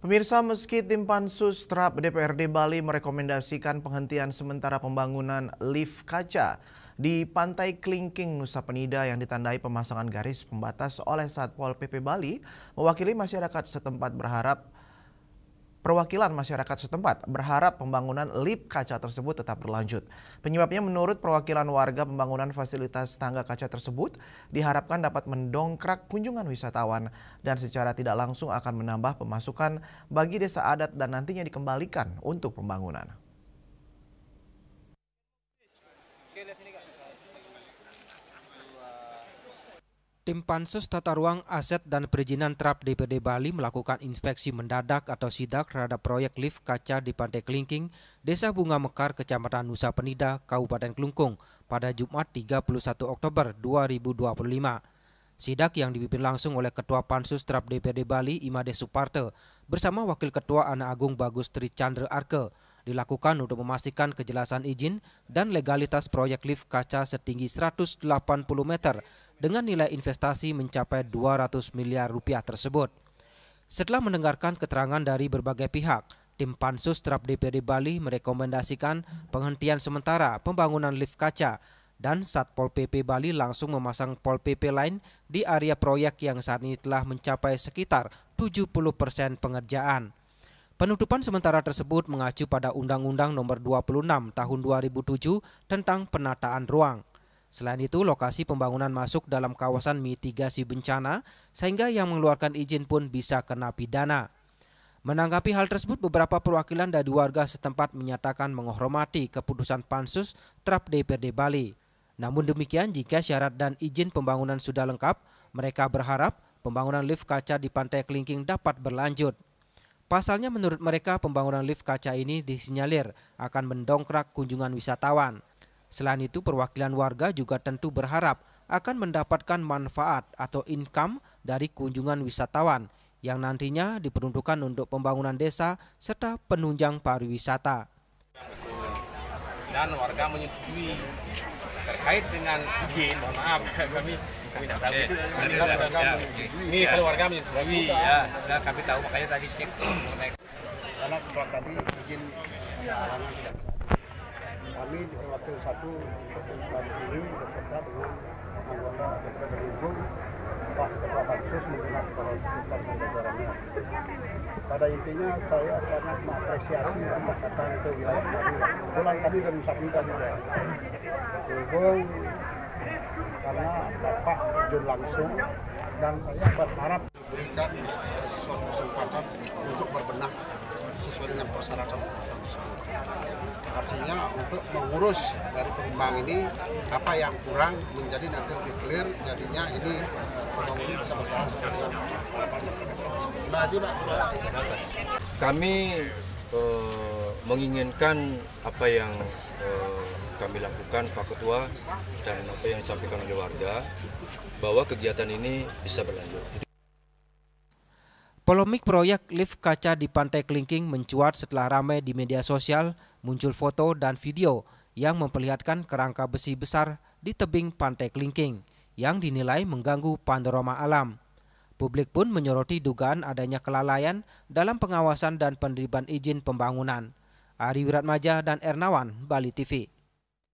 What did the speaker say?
Pemirsa, meski tim Pansus TRAP DPRD Bali merekomendasikan penghentian sementara pembangunan lift kaca di Pantai Klingking, Nusa Penida yang ditandai pemasangan garis pembatas oleh Satpol PP Bali, Perwakilan masyarakat setempat berharap pembangunan lift kaca tersebut tetap berlanjut. Penyebabnya menurut perwakilan warga, pembangunan fasilitas tangga kaca tersebut diharapkan dapat mendongkrak kunjungan wisatawan dan secara tidak langsung akan menambah pemasukan bagi desa adat dan nantinya dikembalikan untuk pembangunan. Tim Pansus Tata Ruang, Aset dan Perizinan TRAP DPRD Bali melakukan inspeksi mendadak atau sidak terhadap proyek lift kaca di Pantai Klingking, Desa Bunga Mekar, Kecamatan Nusa Penida, Kabupaten Klungkung pada Jumat 31 Oktober 2025. Sidak yang dipimpin langsung oleh Ketua Pansus TRAP DPRD Bali, Imade Suparto, bersama Wakil Ketua Anak Agung Bagus Tri Chandra Arke, dilakukan untuk memastikan kejelasan izin dan legalitas proyek lift kaca setinggi 180 meter dengan nilai investasi mencapai 200 miliar rupiah tersebut. Setelah mendengarkan keterangan dari berbagai pihak, tim Pansus TRAP DPRD Bali merekomendasikan penghentian sementara pembangunan lift kaca dan Satpol PP Bali langsung memasang Pol PP lain di area proyek yang saat ini telah mencapai sekitar 70% pengerjaan. Penutupan sementara tersebut mengacu pada Undang-Undang Nomor 26 Tahun 2007 tentang penataan ruang. Selain itu, lokasi pembangunan masuk dalam kawasan mitigasi bencana sehingga yang mengeluarkan izin pun bisa kena pidana. Menanggapi hal tersebut, beberapa perwakilan dari warga setempat menyatakan menghormati keputusan Pansus TRAP DPRD Bali. Namun demikian, jika syarat dan izin pembangunan sudah lengkap, mereka berharap pembangunan lift kaca di Pantai Klingking dapat berlanjut. Pasalnya menurut mereka pembangunan lift kaca ini disinyalir akan mendongkrak kunjungan wisatawan. Selain itu, perwakilan warga juga tentu berharap akan mendapatkan manfaat atau income dari kunjungan wisatawan yang nantinya diperuntukkan untuk pembangunan desa serta penunjang pariwisata. Dan warga menyetujui terkait dengan izin, mohon maaf kami tidak tahu itu. Ini kalau warga menyetujui ya, kami tahu makanya tadi cek mengenai. Karena tadi izin larangan tidak bisa. Kami di wakil satu untuk ini beserta dengan anggota DPRD Klungkung, Pak Ketua Pansus mengenai keputusan jajarannya. Pada intinya saya sangat mengapresiasi Bapak datang ke wilayah kami. Kebetulan kami dari Nusa Penida juga. Klungkung karena Bapak terjun langsung dan saya berharap diberikan sesuatu kesempatan untuk berbenah sesuai dengan persyaratan. Artinya untuk mengurus dari pengembang ini apa yang kurang menjadi nanti lebih clear, jadinya ini pembangunan bisa berjalan dengan harapan masyarakat. Terima kasih Pak. Kami menginginkan apa yang kami lakukan Pak Ketua dan apa yang disampaikan oleh warga bahwa kegiatan ini bisa berlanjut. Polemik proyek lift kaca di Pantai Klingking mencuat setelah ramai di media sosial muncul foto dan video yang memperlihatkan kerangka besi besar di tebing Pantai Klingking yang dinilai mengganggu panorama alam. Publik pun menyoroti dugaan adanya kelalaian dalam pengawasan dan penerbitan izin pembangunan. Ari Wiratmaja dan Ernawan, Bali TV.